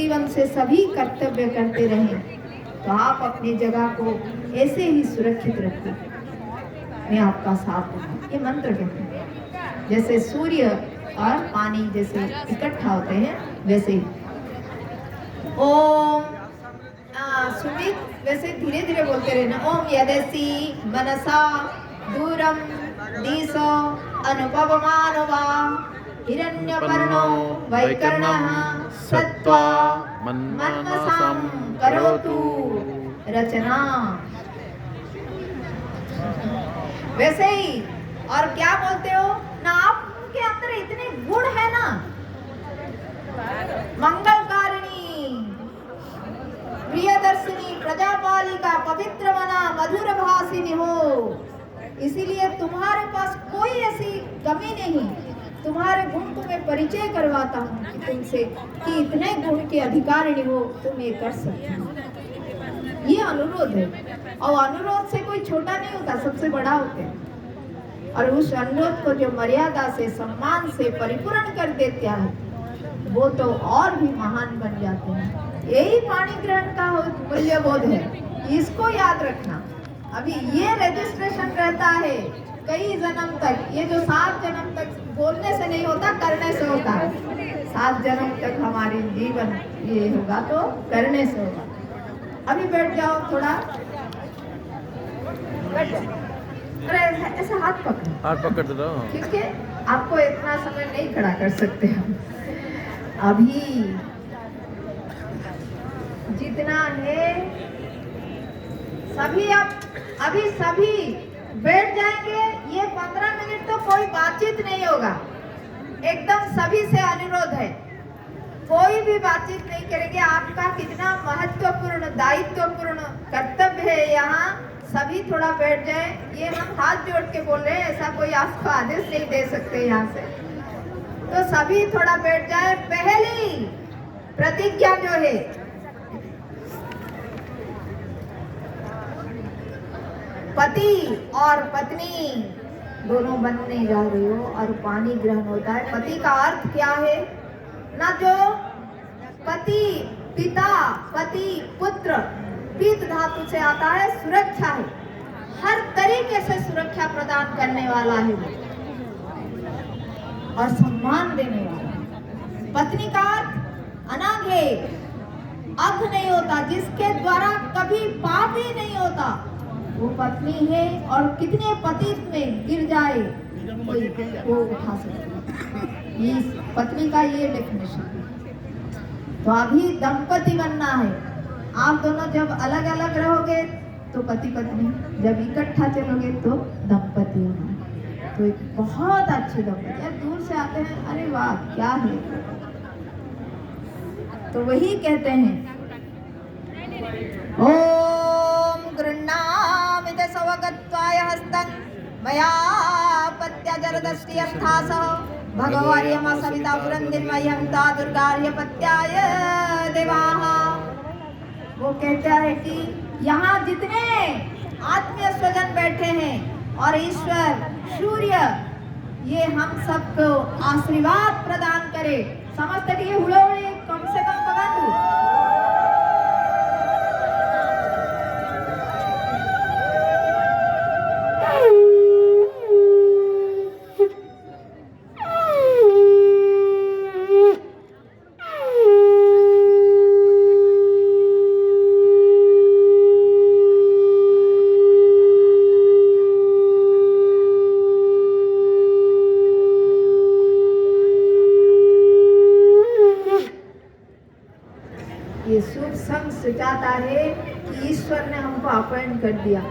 जीवन से सभी कर्तव्य करते रहें तो आप अपनी जगह को ऐसे ही सुरक्षित रखिए। मैं आपका साथ दूंगा, ये मंत्र कहते हैं। जैसे सूर्य और पानी जैसे इकट्ठा होते हैं वैसे ही। ओम सुमित वैसे धीरे धीरे बोलते रहना। ओम यदसि मनसा दूरम दिशो अनुभवमानवा हिरण्यपर्णो वैकर्णः सत्वा मन्मसां करोतु रचना। वैसे ही। और क्या बोलते हो ना, आपके अंदर इतने गुण है ना, मंगलकारिणी, प्रियदर्शिनी, प्रजापालिका, पवित्र मना, मधुर भाषिनी हो। इसीलिए तुम्हारे पास कोई ऐसी कमी नहीं। तुम्हारे गुण को मैं परिचय करवाता हूँ कि तुमसे कि इतने गुण के अधिकारिणी हो, तुम ये कर सकते हो। ये अनुरोध है, और अनुरोध से कोई छोटा नहीं होता, सबसे बड़ा होता है। और उस अनुरोध को जो मर्यादा से, सम्मान से परिपूर्ण कर देता है, वो तो और भी महान बन जाते हैं। यही पाणी ग्रहण का मूल्यबोध है, इसको याद रखना। अभी ये रजिस्ट्रेशन रहता है कई जन्म तक। ये जो 7 जन्म तक बोलने से नहीं होता, करने से होता है। 7 जन्म तक हमारे जीवन ये होगा तो करने से होगा। अभी बैठ जाओ, थोड़ा बैठ जाओ। अरे ऐसे हाथ पकड़ दो, क्योंकि आपको इतना समय नहीं खड़ा कर सकते हम। अभी जितना है सभी, अभी सभी बैठ जाएंगे। ये 15 मिनट तो कोई बातचीत नहीं होगा, एकदम सभी से अनुरोध है, कोई भी बातचीत नहीं करेंगे। आपका कितना महत्वपूर्ण, दायित्वपूर्ण कर्तव्य है यहाँ। सभी थोड़ा बैठ जाए। ये हम हाथ जोड़ के बोल रहे हैं, ऐसा कोई आपको आदेश नहीं दे सकते यहाँ से। तो सभी थोड़ा बैठ जाए। पहली प्रतिज्ञा जो है, पति और पत्नी दोनों बनने जा रही हो और पानी ग्रहण होता है। पति का अर्थ क्या है ना, जो पति पिता, पति पुत्र, पीत धातु से आता है, सुरक्षा है। हर तरीके से सुरक्षा प्रदान करने वाला है वो, और सम्मान देने वाला। पत्नी का अर्थ अनाग है, अघ नहीं होता, जिसके द्वारा कभी पाप ही नहीं होता, वो पत्नी है। और कितने पति में गिर जाए कोई वो उठा सकता। ये पत्नी का ये डेफिनेशन है। तो अभी दंपति बनना है। आप दोनों जब अलग अलग रहोगे तो पति पत्नी, जब इकट्ठा चलोगे तो दंपति होना। तो एक बहुत अच्छे दंपति। यार दूर से आते हैं, अरे वाह क्या है, तो वही कहते हैं ओम गृह्णामि दशवगत्वाय हस्तं मया पत्याजरदष्टि अर्थासः भगवार्यमा सविता पुरंदिर्मह्यं ता दुर्गार्यपत्याय देवाः। वो कहता है कि यहाँ जितने आत्मीय स्वजन बैठे हैं और ईश्वर सूर्य, ये हम सबको आशीर्वाद प्रदान करे। समझते कि ये हुड़ोड़ी कम से कम पका दू। ये शुभ संग सिखाता है कि ईश्वर ने हमको अपॉइंट कर दिया।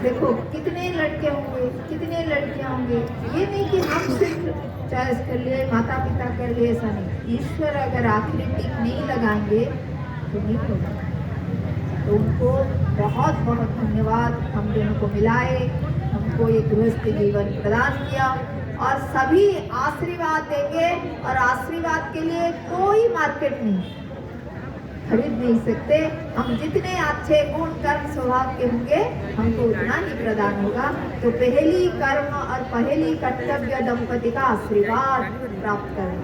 देखो कितने लड़के होंगे, कितने लड़कियां होंगे, ये नहीं कि हम सिर्फ चॉइस कर लिए, माता पिता कर लिए, ऐसा नहीं। ईश्वर अगर आखिरी टिक नहीं लगाएंगे तो नहीं होगा। तो उनको बहुत बहुत धन्यवाद, हम दोनों को मिलाए, हमको ये गृहस्थ जीवन प्रदान किया, और सभी आशीर्वाद देंगे। और आशीर्वाद के लिए कोई मार्केट नहीं, खरीद नहीं सकते। हम जितने अच्छे गुण कर्म स्वभाव के होंगे हमको उतना ही प्रदान होगा। तो पहली कर्म और पहली कर्तव्य दंपति का आशीर्वाद प्राप्त करें।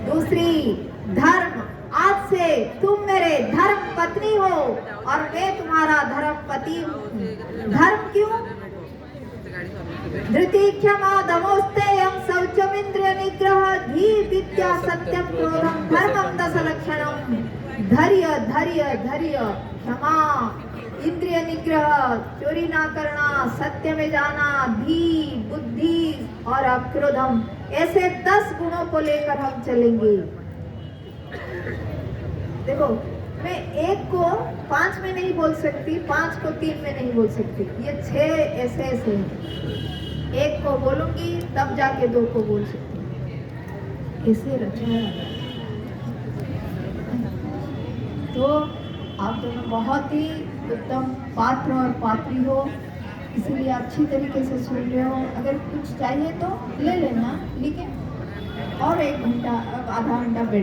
दूसरी धर्म, आज से तुम मेरे धर्म पत्नी हो और मैं तुम्हारा धर्म पति हूँ। धर्म क्यों? धृति क्षमा दमोस्तेयं शौचमिंद्रिय निग्रह धी विद्या सत्यम क्रोधम धर्मम दश लक्षणम। धैर्य धैर्य धैर्य, क्षमा, इंद्रिय निग्रह, चोरी ना करना, सत्य में जाना, धी बुद्धि और अक्रोधम, ऐसे 10 गुणों को लेकर हम चलेंगे। देखो, मैं 1 को 5 में नहीं बोल सकती, 5 को 3 में नहीं बोल सकती, ये 6 ऐसे ऐसे हैं। 1 को बोलूंगी तब जाके 2 को बोल सकती हूँ, ऐसे रचा। तो आप दोनों बहुत ही उत्तम पात्र और पात्री हो, इसीलिए अच्छी तरीके से सुन रहे हो। अगर कुछ चाहिए तो ले लेना, लेकिन और 1 घंटा आधा घंटा बैठ